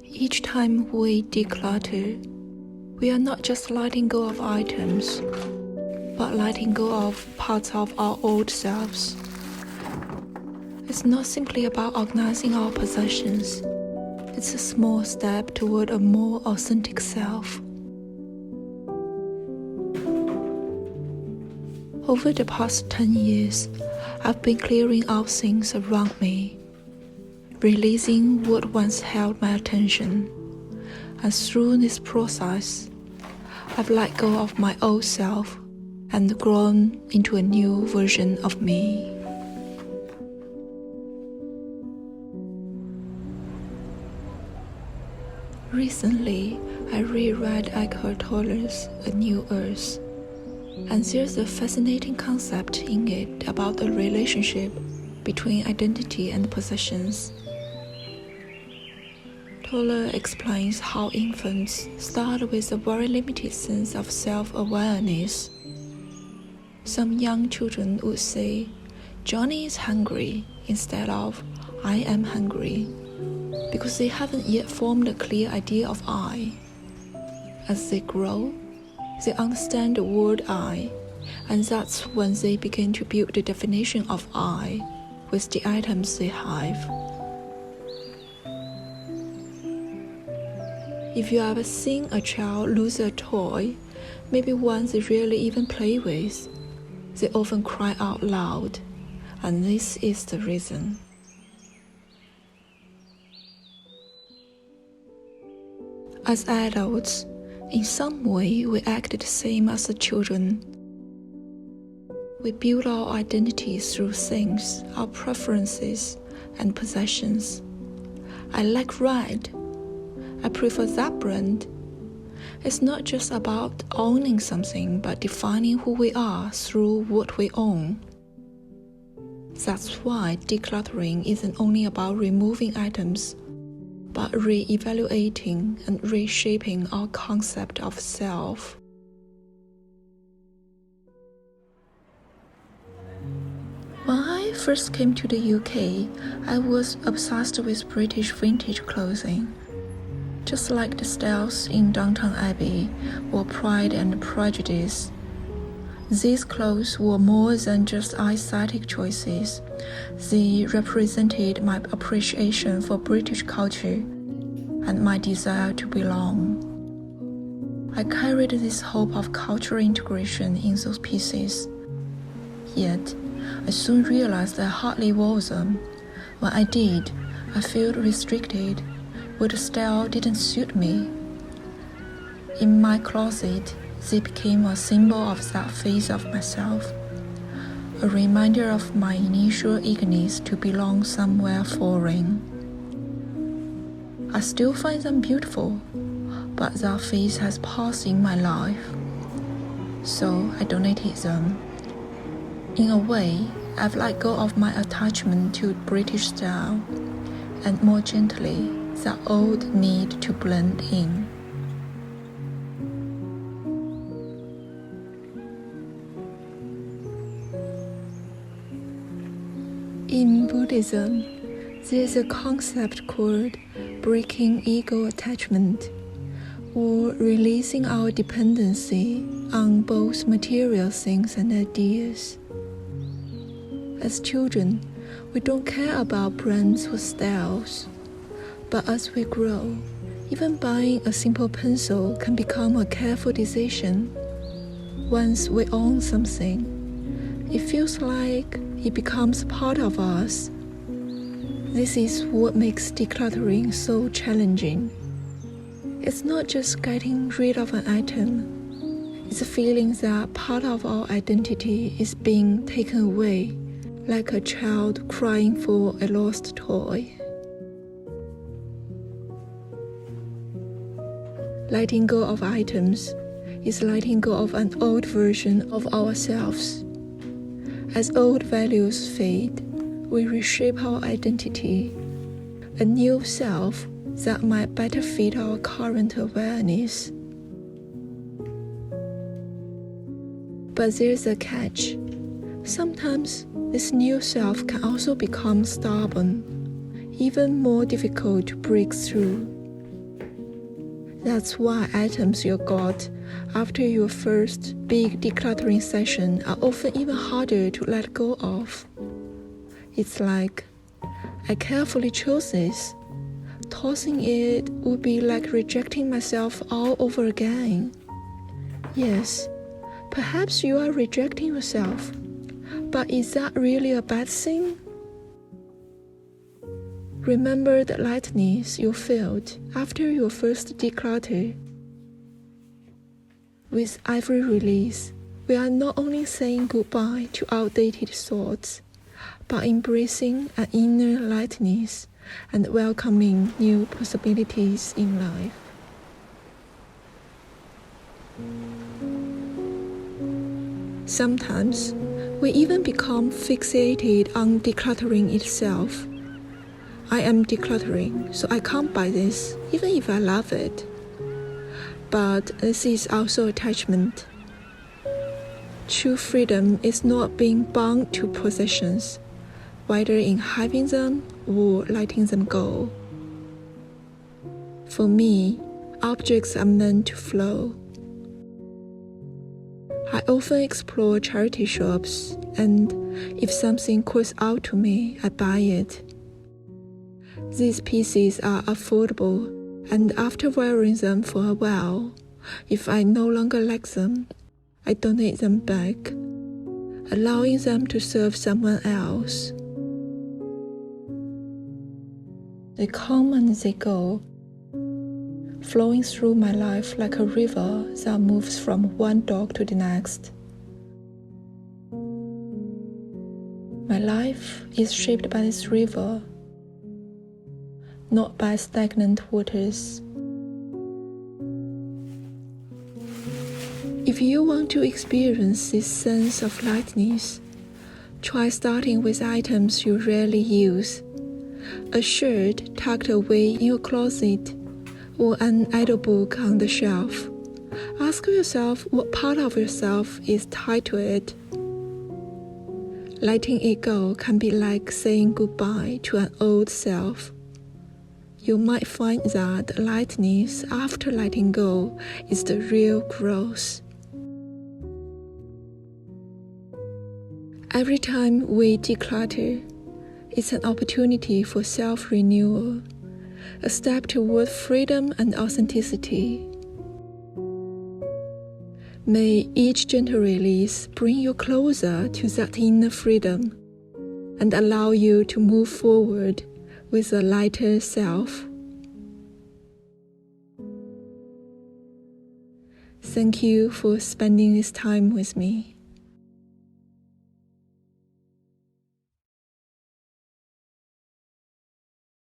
Each time we declutter, we are not just letting go of items, but letting go of parts of our old selves. It's not simply about organizing our possessions. It's a small step toward a more authentic self. Over the past 10 years, I've been clearing out things around me, releasing what once held my attention. And through this process, I've let go of my old self and grown into a new version of me. Recently, I reread Eckhart Tolle's A New Earth, and there's a fascinating concept in it about the relationship between identity and possessions. Tolle explains how infants start with a very limited sense of self-awareness. Some young children would say, "Johnny is hungry," instead of "I am hungry," because they haven't yet formed a clear idea of I. As they grow, they understand the word I, and that's when they begin to build the definition of I with the items they have. If you ever seen a child lose a toy, maybe one they rarely even play with, they often cry out loud, and this is the reason. As adults, in some way we act the same as the children. We build our identities through things, our preferences, and possessions. I like red. I prefer that brand. It's not just about owning something, but defining who we are through what we own. That's why decluttering isn't only about removing items, but re-evaluating and reshaping our concept of self. When I first came to the UK, I was obsessed with British vintage clothing. Just like the styles in Downton Abbey or Pride and Prejudice, these clothes were more than just aesthetic choices. They represented my appreciation for British culture and my desire to belong. I carried this hope of cultural integration in those pieces. Yet, I soon realized I hardly wore them. When I did, I felt restricted. But the style didn't suit me. In my closet, they became a symbol of that phase of myself, a reminder of my initial eagerness to belong somewhere foreign. I still find them beautiful, but that phase has passed in my life, so I donated them. In a way, I've let go of my attachment to British style, and more gently, that old need to blend in. In Buddhism, there's a concept called breaking ego attachment, or releasing our dependency on both material things and ideas. As children, we don't care about brands or styles. But as we grow, even buying a simple pencil can become a careful decision. Once we own something, it feels like it becomes part of us. This is what makes decluttering so challenging. It's not just getting rid of an item. It's a feeling that part of our identity is being taken away, like a child crying for a lost toy. Letting go of items is letting go of an old version of ourselves. As old values fade, we reshape our identity, a new self that might better fit our current awareness. But there's a catch. Sometimes this new self can also become stubborn, even more difficult to break through. That's why items you got after your first big decluttering session are often even harder to let go of. It's like, I carefully chose this. Tossing it would be like rejecting myself all over again. Yes, perhaps you are rejecting yourself, but is that really a bad thing? Remember the lightness you felt after your first declutter. With every release, we are not only saying goodbye to outdated thoughts, but embracing an inner lightness and welcoming new possibilities in life. Sometimes, we even become fixated on decluttering itself. I am decluttering, so I can't buy this, even if I love it. But this is also attachment. True freedom is not being bound to possessions, whether in having them or letting them go. For me, objects are meant to flow. I often explore charity shops, and if something calls out to me, I buy it. These pieces are affordable, and after wearing them for a while, if I no longer like them, I donate them back, allowing them to serve someone else. They come and they go, flowing through my life like a river that moves from one dock to the next. My life is shaped by this river, not by stagnant waters. If you want to experience this sense of lightness, try starting with items you rarely use. A shirt tucked away in your closet, or an idle book on the shelf. Ask yourself what part of yourself is tied to it. Letting it go can be like saying goodbye to an old self. You might find that the lightness after letting go is the real growth. Every time we declutter, it's an opportunity for self-renewal, a step toward freedom and authenticity. May each gentle release bring you closer to that inner freedom and allow you to move forward with a lighter self. Thank you for spending this time with me.